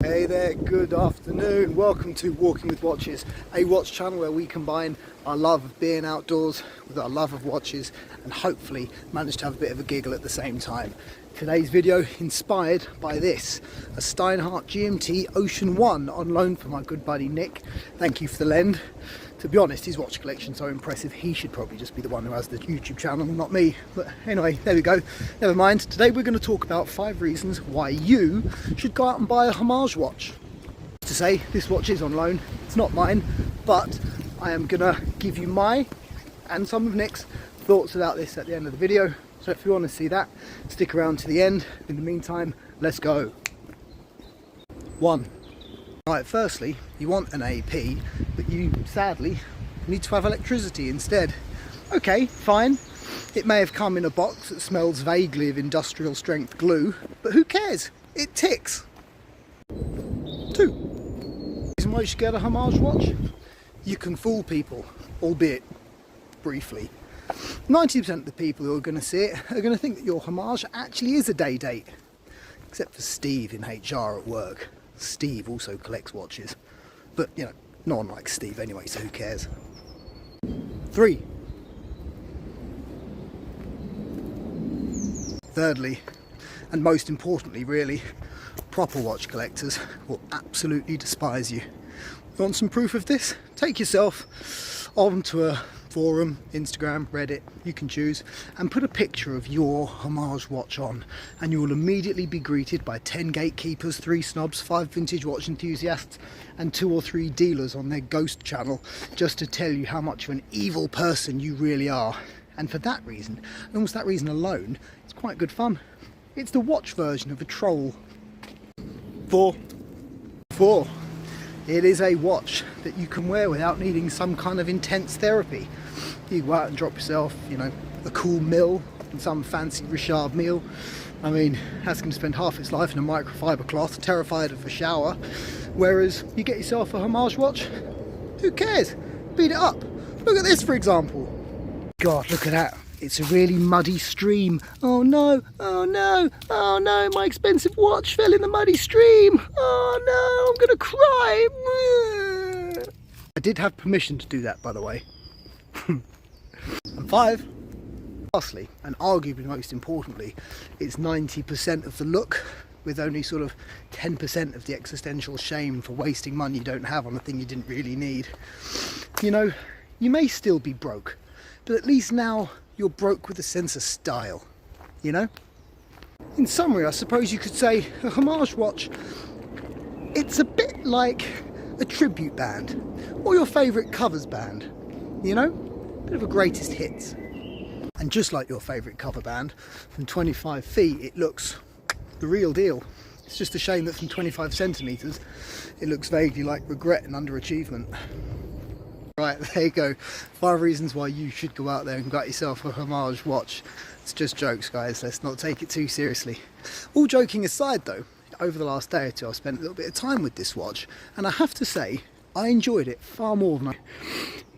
Hey there, good afternoon. Welcome to Walking with Watches, a watch channel where we combine our love of being outdoors with our love of watches and hopefully manage to have a bit of a giggle at the same time. Today's video inspired by this, a Steinhart GMT Ocean 1 on loan from my good buddy Nick. Thank you for the lend. To be honest, his watch collection's so impressive, he should probably just be the one who has the YouTube channel, not me. But anyway, there we go. Never mind. Today we're going to talk about 5 reasons why you should go out and buy a homage watch. To say, this watch is on loan. It's not mine, but I am going to give you my and some of Nick's thoughts about this at the end of the video. So if you want to see that, stick around to the end. In the meantime, let's go. 1. Right, firstly, you want an AP, but you sadly need to have electricity instead. Okay, fine. It may have come in a box that smells vaguely of industrial strength glue, but who cares? It ticks. 2. Reason why you should get a homage watch? You can fool people, albeit briefly. 90% of the people who are going to see it are going to think that your homage actually is a day date. Except for Steve in HR at work. Steve also collects watches, but you know, no one likes Steve anyway, so who cares? 3. Thirdly, and most importantly really, proper watch collectors will absolutely despise you. You want some proof of this? Take yourself onto a forum, Instagram, Reddit, you can choose, and put a picture of your homage watch on, and you will immediately be greeted by 10 gatekeepers, 3 snobs, 5 vintage watch enthusiasts, and 2 or 3 dealers on their ghost channel, just to tell you how much of an evil person you really are. And for that reason, and almost that reason alone, it's quite good fun. It's the watch version of a troll. 4. It is a watch that you can wear without needing some kind of intense therapy. You go out and drop yourself, you know, a cool meal and some fancy Richard meal. I mean, that's going to spend half its life in a microfiber cloth, terrified of a shower. Whereas you get yourself a homage watch, who cares? Beat it up. Look at this, for example. God, look at that. It's a really muddy stream. Oh no, oh no, oh no, my expensive watch fell in the muddy stream. Oh no, I'm gonna cry. I did have permission to do that, by the way. And 5. Lastly, and arguably most importantly, it's 90% of the look, with only sort of 10% of the existential shame for wasting money you don't have on a thing you didn't really need. You know, you may still be broke, but at least now you're broke with a sense of style, you know? In summary, I suppose you could say a homage watch, it's a bit like a tribute band, or your favourite covers band, you know? Bit of a greatest hits. And just like your favourite cover band, from 25 feet it looks the real deal. It's just a shame that from 25 centimetres it looks vaguely like regret and underachievement. Right, there you go. 5 reasons why you should go out there and get yourself a homage watch. It's just jokes, guys. Let's not take it too seriously. All joking aside though, over the last day or two I've spent a little bit of time with this watch, and I have to say, I enjoyed it far more than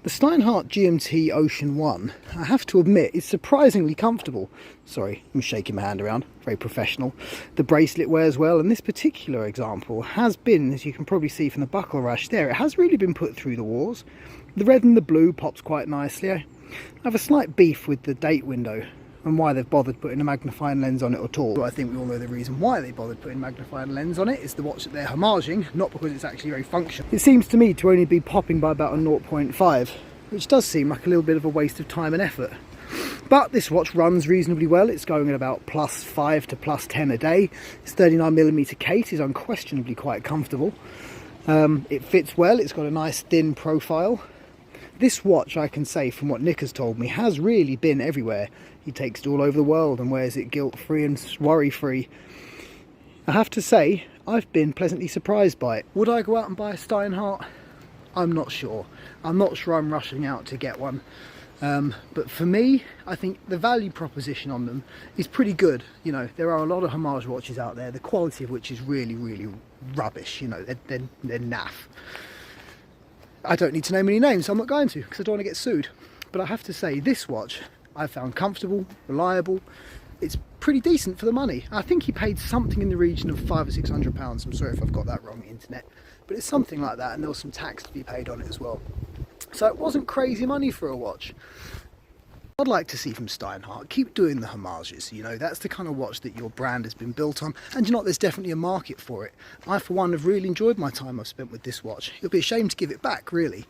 The Steinhart GMT Ocean 1, I have to admit, is surprisingly comfortable. Sorry, I'm shaking my hand around, very professional. The bracelet wears well, and this particular example has been, as you can probably see from the buckle rash there, it has really been put through the wars. The red and the blue pops quite nicely. I have a slight beef with the date window and why they've bothered putting a magnifying lens on it at all. I think we all know the reason why they bothered putting a magnifying lens on it is the watch that they're homaging, not because it's actually very functional. It seems to me to only be popping by about a 0.5, which does seem like a little bit of a waste of time and effort. But this watch runs reasonably well. It's going at about +5 to +10 a day. Its 39mm Kate is unquestionably quite comfortable. It fits well, it's got a nice thin profile. This watch, I can say from what Nick has told me, has really been everywhere. He takes it all over the world and wears it guilt-free and worry-free. I have to say, I've been pleasantly surprised by it. Would I go out and buy a Steinhart? I'm not sure. I'm not sure I'm rushing out to get one. But for me, I think the value proposition on them is pretty good. You know, there are a lot of homage watches out there, the quality of which is really, really rubbish. You know, they're naff. I don't need to name any names, so I'm not going to, because I don't want to get sued. But I have to say, this watch I found comfortable, reliable. It's pretty decent for the money. I think he paid something in the region of £500 or £600. I'm sorry if I've got that wrong, internet, but it's something like that, and there was some tax to be paid on it as well. So it wasn't crazy money for a watch. I'd like to see from Steinhart, keep doing the homages, you know, that's the kind of watch that your brand has been built on, and you know what, there's definitely a market for it. I for one have really enjoyed my time I've spent with this watch. It'll be a shame to give it back, really.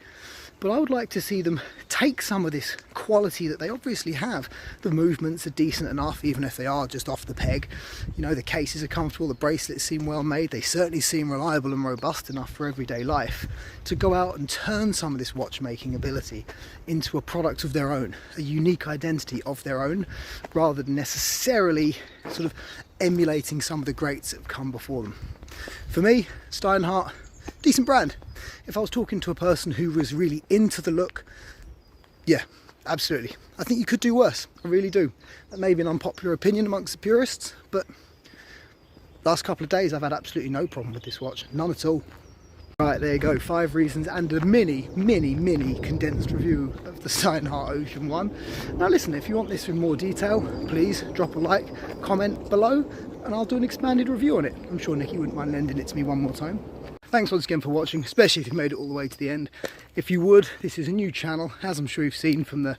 But I would like to see them take some of this quality that they obviously have. The movements are decent enough, even if they are just off the peg. You know, the cases are comfortable, the bracelets seem well made, they certainly seem reliable and robust enough for everyday life. To go out and turn some of this watchmaking ability into a product of their own, a unique identity of their own, rather than necessarily sort of emulating some of the greats that have come before them. For me, Steinhart, decent brand. If I was talking to a person who was really into the look, yeah, absolutely. I think you could do worse. I really do. That may be an unpopular opinion amongst the purists, but last couple of days I've had absolutely no problem with this watch. None at all. Right, there you go. 5 reasons and a mini condensed review of the Steinhart Ocean 1. Now listen, if you want this in more detail, please drop a like, comment below, and I'll do an expanded review on it. I'm sure Nikki wouldn't mind lending it to me one more time. Thanks once again for watching, especially if you made it all the way to the end. If you would, this is a new channel, as I'm sure you've seen from the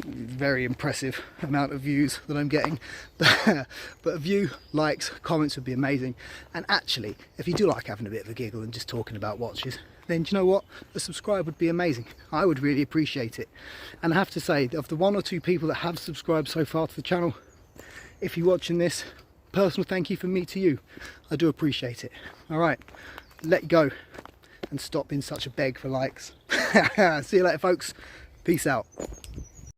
very impressive amount of views that I'm getting. But a view, likes, comments would be amazing. And actually, if you do like having a bit of a giggle and just talking about watches, then do you know what? A subscribe would be amazing. I would really appreciate it. And I have to say, of the 1 or 2 people that have subscribed so far to the channel, if you're watching this, personal thank you from me to you. I do appreciate it. All right. Let you go and stop being such a beg for likes. See you later, folks. Peace out.